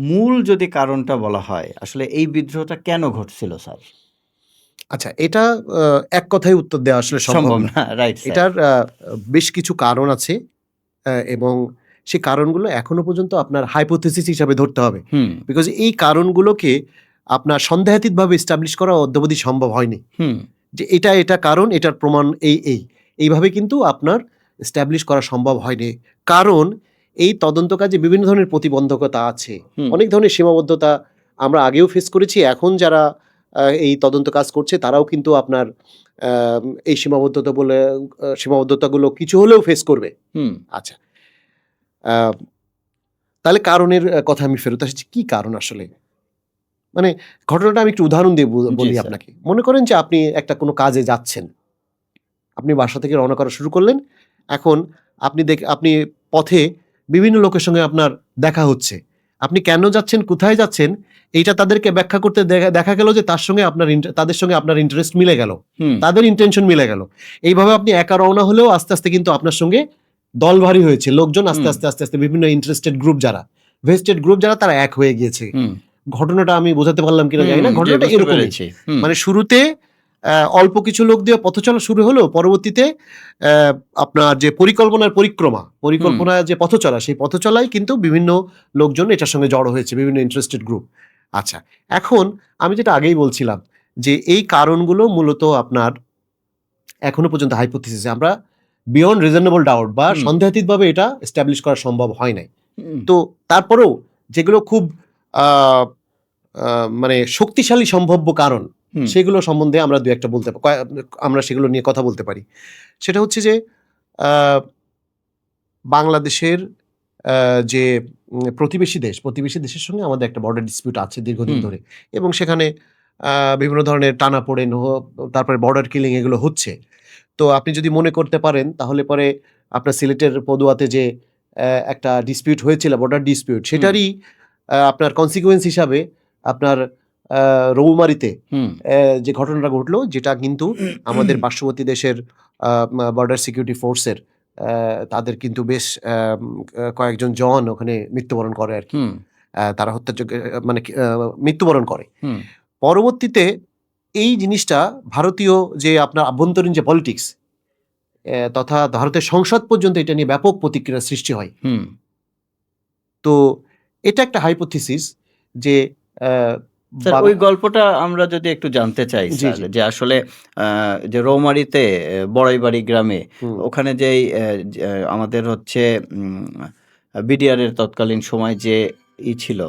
মূল যদি কারণটা বলা হয়, আসলে এই বিদ্রোহটা কেন ঘটছিল স্যার? আচ্ছা, এটা এক কথায় উত্তর দেওয়া আসলে সম্ভব সম্ভব না। না। Right sir. এটার বেশ কিছু কারণ আছে এবং সেই কারণগুলো এখনো পর্যন্ত আপনার হাইপোথিসিস হিসাবে ধরতে হবে। হুম, বিকজ এই কারণগুলোকে আপনার সন্দেহাতীতভাবে এস্টাবলিশ করা অদ্যাবধি সম্ভব হয়নি। হুম, যে এটা কারণ, এটার প্রমাণ এই। এইভাবে কিন্তু আপনার এস্টাবলিশ করা সম্ভব হয়নি। কারণ এই তদন্ত কাজে বিভিন্ন ধরনের প্রতিবন্ধকতা আছে। হুম, অনেক ধরনের সীমাবদ্ধতা আমরা আগেও ফেস করেছি। এখন যারা এই তদন্ত কাজ করছে তারাও কিন্তু আপনার এই সীমাবদ্ধতাগুলো কিছু হলেও ফেস করবে। হুম। আচ্ছা। আ তাহলে কারণের কথা আমি ফেরত আসছি। কি কারণ আসলে? মানে ঘটনাটা আমি একটু উদাহরণ দিয়ে জি বলি স্যার। আপনাকে। মনে করেন যে আপনি একটা কোনো কাজে যাচ্ছেন। আপনি বাসা থেকে রওনা করা শুরু করলেন। এখন আপনি পথে বিভিন্ন লোকের সঙ্গে আপনার দেখা হচ্ছে। আপনি কেন যাচ্ছেন, কোথায় যাচ্ছেন, এইটা তাদেরকে ব্যাখ্যা করতে দেখা গেল যে তাদের সঙ্গে আপনার ইন্টারেস্ট মিলে গেল। হুম, তাদের ইনটেনশন মিলে গেল। এইভাবে আপনি একা রওনা হলেও আস্তে, আস্তে কিন্তু আপনার সঙ্গে দল ভারী হয়েছে। লোকজন হুম, আস্তে, বিভিন্ন ইন্টারেস্টেড গ্রুপ যারা, ভেস্টেড গ্রুপ যারা তারা এক হয়ে গিয়েছে। হুম, ঘটনাটা আমি বোঝাতে পারলাম কিনা হুম, জানি না। জি ঘটনাটা বুঝতে এরকমই। পেরেছি। হুম, মানে শুরুতে অল্প কিছু লোক দিয়ে পথ চলা শুরু হলো। পরবর্তীতে অ্যা আপনার যে হুম, পরিকল্পনা যে পথ চলা, সেই পথ চলায় কিন্তু বিভিন্ন লোকজন এটার সঙ্গে জড়ো হয়েছে, বিভিন্ন ইন্টারেস্টেড গ্রুপ। আচ্ছা, এখন আমি যেটা আগেই বলছিলাম যে এই কারণগুলো মূলত আপনার এখনো পর্যন্ত হাইপোথিসিস আমরা বিয়ন্ড রিজনেবল ডাউট বা হুম, সন্দেহাতীতভাবে এটা এস্টাবলিশ করা সম্ভব হয় নাই। হুম, তো তারপরেও যেগুলো খুব আ আ মানে শক্তিশালী সম্ভাব্য কারণ, হুম, সেগুলো সম্বন্ধে আমরা ২-১ টা আমরা সেগুলো নিয়ে কথা বলতে পারি। সেটা হচ্ছে যে আ বাংলাদেশের আ যে প্রতিবেশী দেশের সঙ্গে আমাদের একটা বর্ডার ডিসপিউট আছে দীর্ঘদিন হুম, ধরে এবং সেখানে আ বিভিন্ন ধরনের টানাপোড়েন তারপরে বর্ডার কিলিং এগুলো হচ্ছে। তো আপনি যদি মনে করতে পারেন তাহলে পরে আপনার সিলেটের পদুয়াতে যে একটা ডিসপিউট হয়েছিল, বর্ডার ডিসপিউট, হুম, সেটারই আপনার কনসিকুয়েন্স হিসাবে আপনার আ রৌমারীতে হুম, যে ঘটনাটা ঘটলো, যেটা কিন্তু আমাদের পার্শ্ববর্তী দেশের বর্ডার সিকিউরিটি ফোর্সের তাদের কিন্তু বেশ কয়েকজন জওয়ান ওখানে মৃত্যুবরণ করে আরকি। হুম, তারা হত্যাযোগ্য মানে মৃত্যুবরণ করে। হুম, পরবর্তীতে এই জিনিসটা ভারতীয় যে আপনার আভ্যন্তরীণ যে পলিটিক্স তথা ভারতের সংসদ পর্যন্ত এটা নিয়ে ব্যাপক প্রতিক্রিয়ার সৃষ্টি হয়। হুম। তো এটা একটা হাইপোথিসিস যে অ্যা স্যার বাং ওই গল্পটা আমরা যদি একটু জানতে চাই জি, স্যার, জি। যে আসলে আ যে রৌমারীতে বড়াইবাড়ি গ্রামে হুম, ওখানে যেই যে আমাদের হচ্ছে বিডিআর এর তৎকালীন সময় যে ছিল,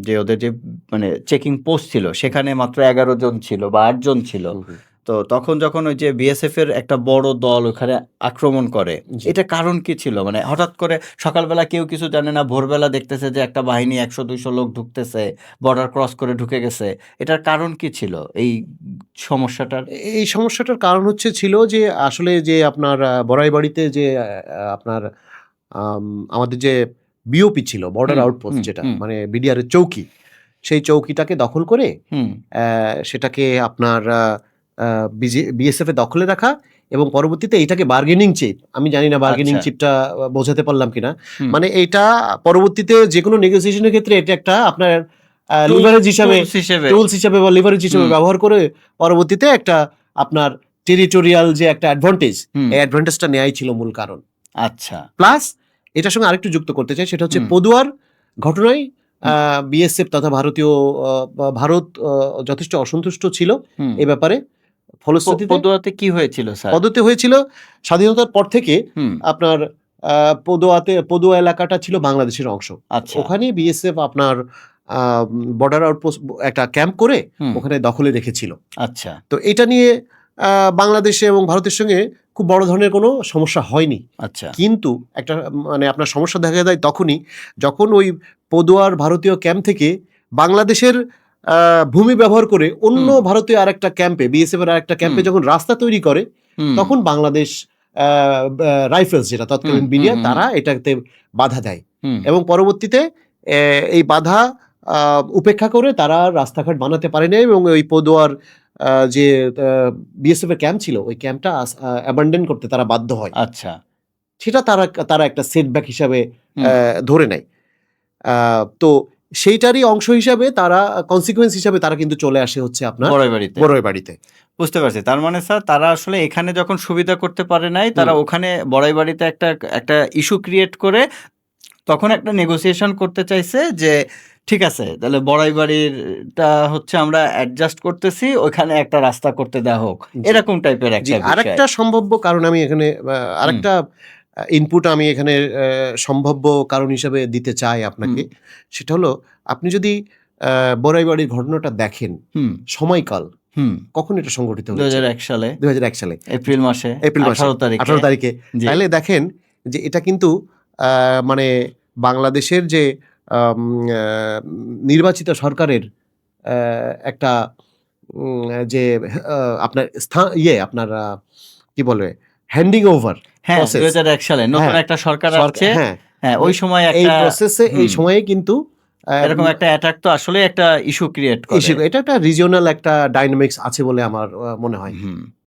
যে ওদের যে মানে চেকিং পোস্ট ছিল হুম, সেখানে মাত্র ১১ জন ছিল বা ৮ জন ছিল। হুম, হুম। তো তখন যখন ওই যে বিএসএফ এর একটা বড় দল ওখানে আক্রমণ করে, জি। এটার কারণ কি ছিল? মানে হঠাৎ করে সকালবেলা কেউ কিছু জানে না, ভোরবেলা দেখতেছে যে একটা বাহিনী ১০০-২০০ লোক ঢুকতেছে, বর্ডার ক্রস করে ঢুকে গেছে। এটার কারণ কি ছিল এই সমস্যাটার? এই সমস্যাটার কারণ ছিল যে আসলে যে আপনার বড়াইবাড়িতে যে আপনার আম আমাদের যে বিওপি ছিল, বর্ডার হুম, আউটপোস্ট হুম, যেটা হুম, মানে বিডিআর এর চৌকি, সেই চৌকিটাকে দখল করে হুম, সেটাকে আপনার আ আ বিএসএফ এর দখলে রাখা এবং পরবর্তীতে এইটাকে বার্গেনিং চিপ, আমি জানি না বার্গেনিং আচ্ছা, চিপটা বোঝাতে পারলাম কিনা। হুম। মানে এইটা পরবর্তীতে যেকোনো নেগোসিয়েশন এর ক্ষেত্রে এটা একটা আপনার টুলস লিভারেজ হিসাবে, টুলস হিসেবে। টুলস হিসাবে বা লিভারেজ হিসেবে হুম, ব্যবহার করে পরবর্তীতে একটা আপনার টেরিটোরিয়াল যে একটা অ্যাডভান্টেজ, হুম, এই অ্যাডভান্টেজটা নেয়াই ছিল মূল কারণ। আচ্ছা, প্লাস এটার সঙ্গে আরেকটু যুক্ত করতে চাই, সেটা হচ্ছে হুম, পদুয়ার ঘটনায় হুম, বিএসএফ তথা ভারত যথেষ্ট অসন্তুষ্ট ছিল হুম। এ ব্যাপারে। ফলশ্রুতিতে পদুয়াতে কি হয়েছিল স্যার? পদতে হয়েছিল স্বাধীনতার পর থেকে হুম, আপনার পদুয়া এলাকাটা ছিল বাংলাদেশের অংশ। আচ্ছা, ওখানে বিএসএফ আপনার আ বর্ডার আউটপোস্ট একটা ক্যাম্প করে হুম, ওখানে দখলে রেখেছিল। আচ্ছা, তো এটা নিয়ে বাংলাদেশে এবং ভারতের সঙ্গে খুব বড় ধরনের কোনো সমস্যা হয়নি। আচ্ছা, কিন্তু একটা মানে আপনার সমস্যা দেখা দেয় তখনই, যখন ওই পদুয়ার ভারতীয় ক্যাম্প থেকে বাংলাদেশের আ ভূমি ব্যবহার করে অন্য হুম, ভারতীয় আরেকটা ক্যাম্পে, বিএসএফ এর আরেকটা হুম, ক্যাম্পে যখন রাস্তা তৈরি করে, হুম, তখন বাংলাদেশ আ রাইফেলস যেটা হুম, তৎকালীন হুম, বিডিআর, হুম, হুম, তারা এটাতে বাধা দেয় হুম, এবং পরবর্তীতে এই বাধা আ উপেক্ষা করে তারা রাস্তাঘাট বানাতে পারে নাই এবং ওই পদুয়ার যে আ বিএসএফ এর ক্যাম্প ছিল, ওই ক্যাম্পটা অ্যাবান্ডন করতে তারা বাধ্য হয়। আচ্ছা, সেটা তারা তারা একটা সেটব্যাক হিসাবে হুম, ধরে নেয়। তো সেইটারই অংশ হিসাবে তারা কনসিকুয়েন্স হিসাবে তারা কিন্তু চলে আসে হচ্ছে আপনার বড়াইবাড়িতে। বড়ুয়াবাড়িতে। বুঝতে পারছি। তার মানে স্যার তারা আসলে এখানে যখন সুবিধা করতে পারে নাই, তারা ওখানে বড়াইবাড়িতে একটা ইস্যু ক্রিয়েট করে তখন একটা নেগোসিয়েশন করতে চাইছে যে ঠিক আছে তাহলে বড়াইবাড়িরটা হচ্ছে আমরা অ্যাডজাস্ট করতেছি, ওইখানে একটা রাস্তা করতে দেওয়া হোক। জি। এরকম টাইপের জি, একটা বিষয়। আরেকটা সম্ভাব্য কারণ আমি এখানে আরেকটা ইনপুট আমি এখানে সম্ভাব্য কারণ হিসেবে দিতে চাই আপনাকে। সেটা হলো আপনি যদি বড়াইবাড়ির ঘটনাটা দেখেন, হুম, সময়কাল হুম। কখন এটা সংঘটিত হয়েছে? 2001 সালে 2001 সালে এপ্রিল মাসে এপ্রিল মাসে 18 তারিখে। 18 তারিখে। জি। তাহলে দেখেন যে এটা কিন্তু মানে বাংলাদেশের যে নির্বাচিত সরকারের একটা যে আপনার আপনার কি বলে হ্যান্ডিং ওভার হ্যাঁ, প্রসেস। 2001 সালে নতুন হ্যাঁ, একটা সরকার আসছে। হ্যাঁ, হ্যাঁ, ওই সময় এই একটা প্রসেসে এই সময়ে কিন্তু এরকম একটা অ্যাটাক তো আসলে একটা ইস্যু ক্রিয়েট করে। এটা একটা রিজিওনাল একটা ডাইনামিক্স আছে বলে আমার মনে হয়। হুম।